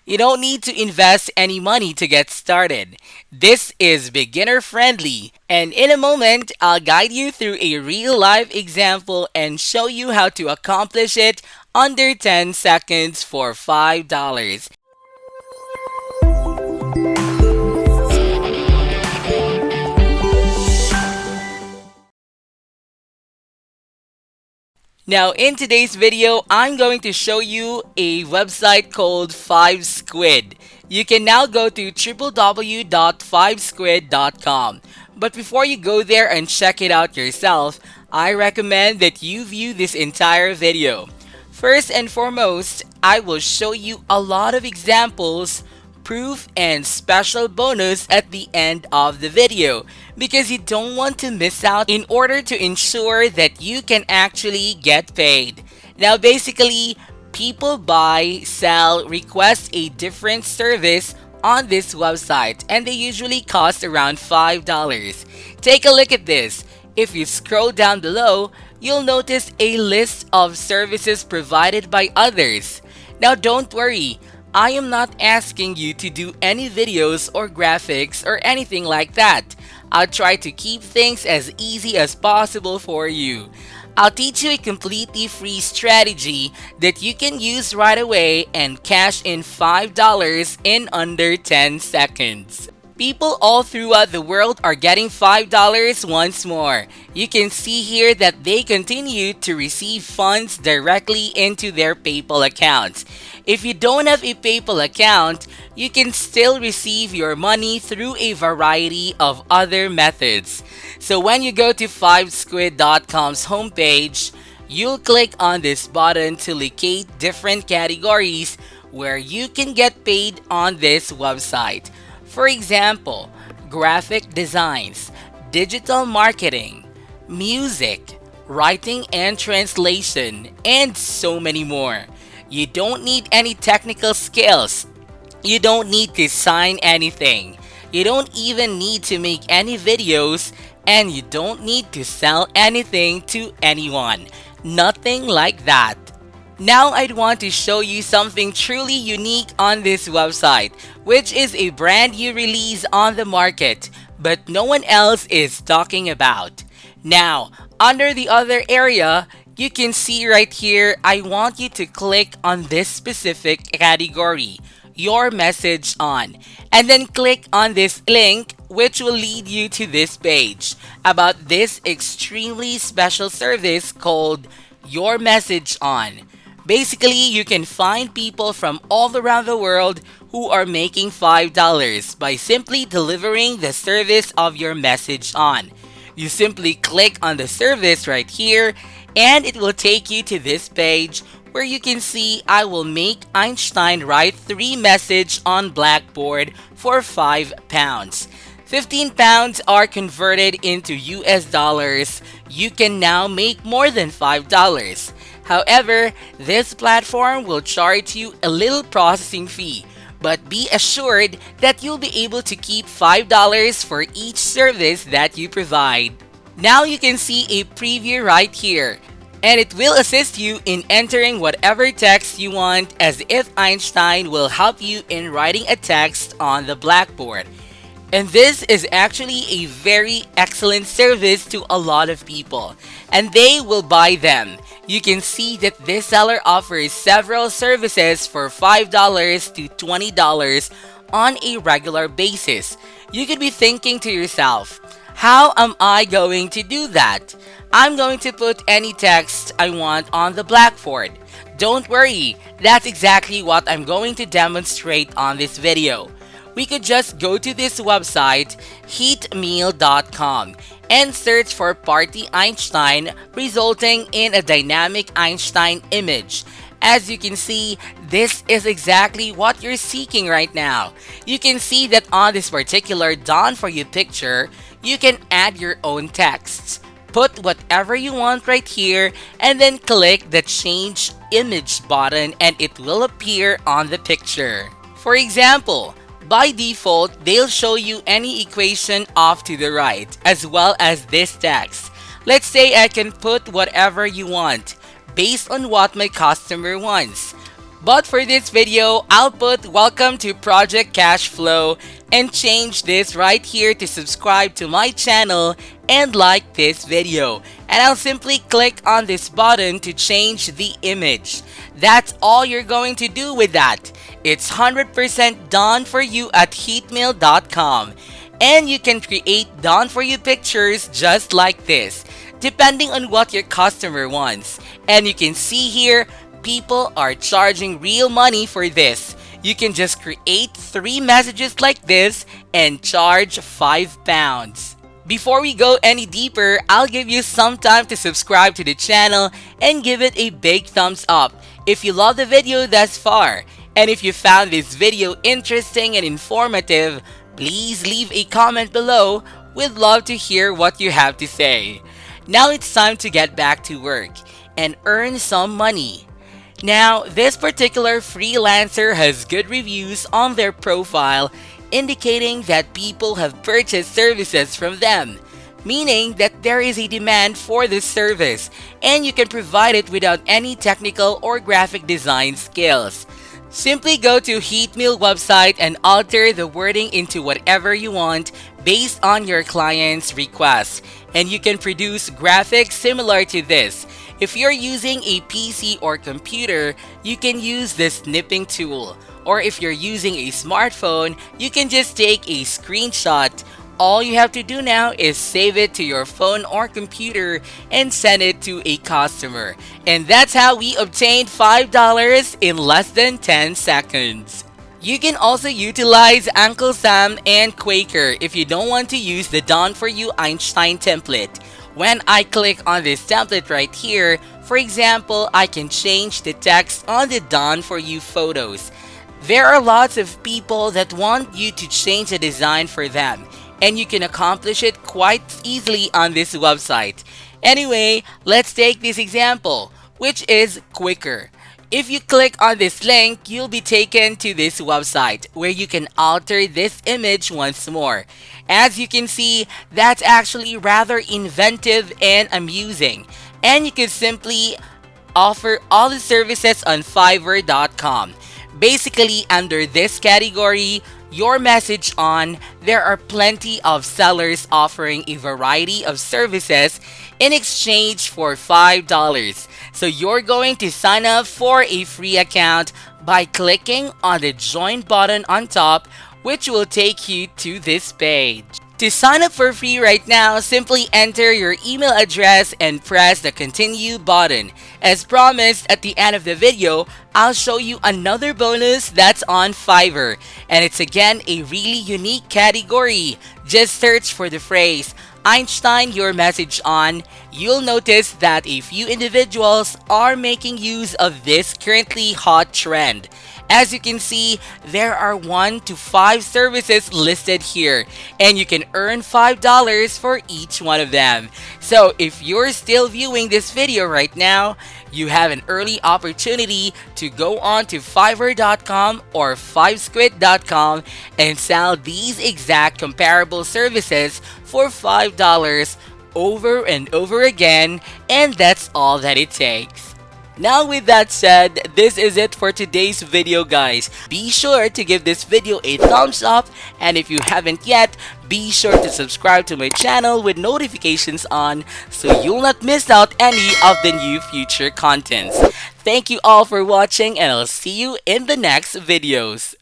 You don't need to invest any money to get started. This is beginner friendly, and in a moment, I'll guide you through a real life example and show you how to accomplish it under 10 seconds for $5. Now, in today's video, I'm going to show you a website called 5squid. You can now go to www.5squid.com. But before you go there and check it out yourself, I recommend that you view this entire video. First and foremost, I will show you a lot of examples, proof, and special bonus at the end of the video because you don't want to miss out in order to ensure that you can actually get paid. Now, basically, people buy, sell, request a different service on this website and they usually cost around $5. Take a look at this. If you scroll down below, you'll notice a list of services provided by others. Now, don't worry, I am not asking you to do any videos or graphics or anything like that. I'll try to keep things as easy as possible for you. I'll teach you a completely free strategy that you can use right away and cash in $5 in under 10 seconds. People all throughout the world are getting $5 once more. You can see here that they continue to receive funds directly into their PayPal accounts. If you don't have a PayPal account, you can still receive your money through a variety of other methods. So when you go to 5squid.com's homepage, you'll click on this button to locate different categories where you can get paid on this website. For example, graphic designs, digital marketing, music, writing and translation, and so many more. You don't need any technical skills. You don't need to sign anything. You don't even need to make any videos, and you don't need to sell anything to anyone. Nothing like that. Now I'd want to show you something truly unique on this website, which is a brand new release on the market, but no one else is talking about. Now, under the other area, you can see right here, I want you to click on this specific category, your message on, and then click on this link which will lead you to this page about this extremely special service called your message on. Basically, you can find people from all around the world who are making $5 by simply delivering the service of your message on. You simply click on the service right here and it will take you to this page where you can see I will make Einstein write 3 message on Blackboard for £5. £15 are converted into US dollars. You can now make more than $5. However, this platform will charge you a little processing fee, but be assured that you'll be able to keep $5 for each service that you provide. Now you can see a preview right here, and it will assist you in entering whatever text you want as if Einstein will help you in writing a text on the blackboard. And this is actually a very excellent service to a lot of people, and they will buy them. You can see that this seller offers several services for $5 to $20 on a regular basis. You could be thinking to yourself, how am I going to do that? I'm going to put any text I want on the blackboard. Don't worry, that's exactly what I'm going to demonstrate on this video. We could just go to this website, heatmeal.com, and search for Party Einstein, resulting in a dynamic Einstein image. As you can see, this is exactly what you're seeking right now. You can see that on this particular Done For You picture, you can add your own texts. Put whatever you want right here and then click the Change Image button and it will appear on the picture. For example, by default, they'll show you any equation off to the right, as well as this text. Let's say I can put whatever you want, based on what my customer wants. But for this video, I'll put welcome to Project Cashflow and change this right here to subscribe to my channel and like this video. And I'll simply click on this button to change the image. That's all you're going to do with that. It's 100% done for you at heatmail.com. And you can create done for you pictures just like this, depending on what your customer wants. And you can see here, people are charging real money for this. You can just create 3 messages like this and charge £5. Before we go any deeper, I'll give you some time to subscribe to the channel and give it a big thumbs up if you love the video thus far. And if you found this video interesting and informative, please leave a comment below. We'd love to hear what you have to say. Now it's time to get back to work and earn some money. Now, this particular freelancer has good reviews on their profile, indicating that people have purchased services from them, meaning that there is a demand for this service and you can provide it without any technical or graphic design skills. Simply go to Heatmail website and alter the wording into whatever you want based on your client's request, and you can produce graphics similar to this. If you're using a PC or computer, you can use the snipping tool. Or if you're using a smartphone, you can just take a screenshot. All you have to do now is save it to your phone or computer and send it to a customer. And that's how we obtained $5 in less than 10 seconds. You can also utilize Uncle Sam and Quaker if you don't want to use the Done For You Einstein template. When I click on this template right here, for example, I can change the text on the Done For You photos. There are lots of people that want you to change the design for them, and you can accomplish it quite easily on this website. Anyway, let's take this example, which is Quaker. If you click on this link, you'll be taken to this website where you can alter this image once more. As you can see, that's actually rather inventive and amusing. And you can simply offer all the services on Fiverr.com. Basically, under this category, your message on, there are plenty of sellers offering a variety of services in exchange for $5. So you're going to sign up for a free account by clicking on the join button on top, which will take you to this page. To sign up for free right now, simply enter your email address and press the continue button. As promised, at the end of the video, I'll show you another bonus that's on Fiverr. And it's again a really unique category. Just search for the phrase Einstein your message on. You'll notice that a few individuals are making use of this currently hot trend. As you can see, there are 1 to 5 services listed here, and you can earn $5 for each one of them. So if you're still viewing this video right now, you have an early opportunity to go on to Fiverr.com or Fivesquid.com and sell these exact comparable services for $5 over and over again, and that's all that it takes. Now with that said, this is it for today's video guys. Be sure to give this video a thumbs up, and if you haven't yet, be sure to subscribe to my channel with notifications on so you'll not miss out any of the new future contents. Thank you all for watching, and I'll see you in the next videos.